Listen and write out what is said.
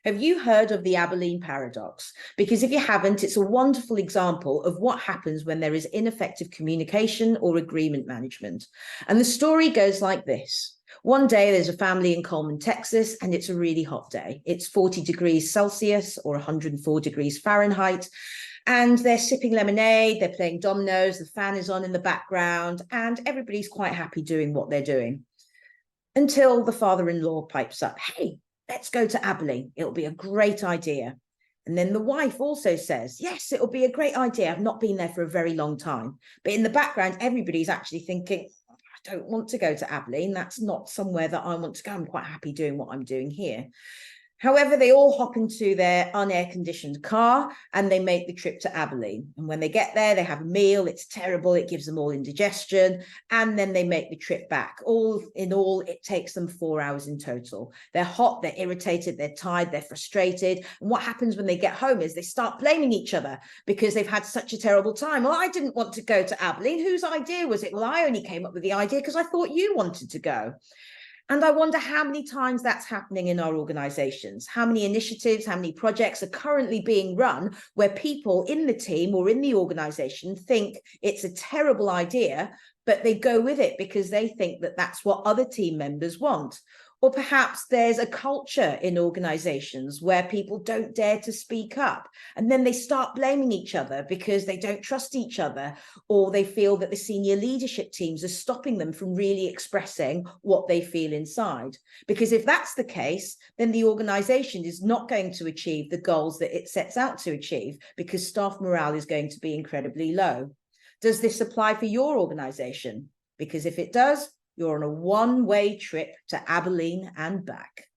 Have you heard of the Abilene Paradox? Because if you haven't, it's a wonderful example of what happens when there is ineffective communication or agreement management. And the story goes like this. One day there's a family in Coleman, Texas, and it's a really hot day. It's 40 degrees Celsius or 104 degrees Fahrenheit. And they're sipping lemonade, they're playing dominoes, the fan is on in the background, and everybody's quite happy doing what they're doing. Until the father-in-law pipes up, hey, let's go to Abilene. It'll be a great idea. And then the wife also says, yes, it'll be a great idea. I've not been there for a very long time. But in the background, everybody's actually thinking, I don't want to go to Abilene. That's not somewhere that I want to go. I'm quite happy doing what I'm doing here. However, they all hop into their unair-conditioned car and they make the trip to Abilene. And when they get there, they have a meal. It's terrible. It gives them all indigestion. And then they make the trip back. All in all, it takes them 4 hours in total. They're hot, they're irritated, they're tired, they're frustrated. And what happens when they get home is they start blaming each other because they've had such a terrible time. Well, I didn't want to go to Abilene. Whose idea was it? Well, I only came up with the idea because I thought you wanted to go. And I wonder how many times that's happening in our organizations, how many initiatives, how many projects are currently being run where people in the team or in the organization think it's a terrible idea, but they go with it because they think that that's what other team members want. Or perhaps there's a culture in organizations where people don't dare to speak up, and then they start blaming each other because they don't trust each other, or they feel that the senior leadership teams are stopping them from really expressing what they feel inside. Because if that's the case, then the organization is not going to achieve the goals that it sets out to achieve because staff morale is going to be incredibly low. Does this apply for your organization? Because if it does, you're on a one-way trip to Abilene and back.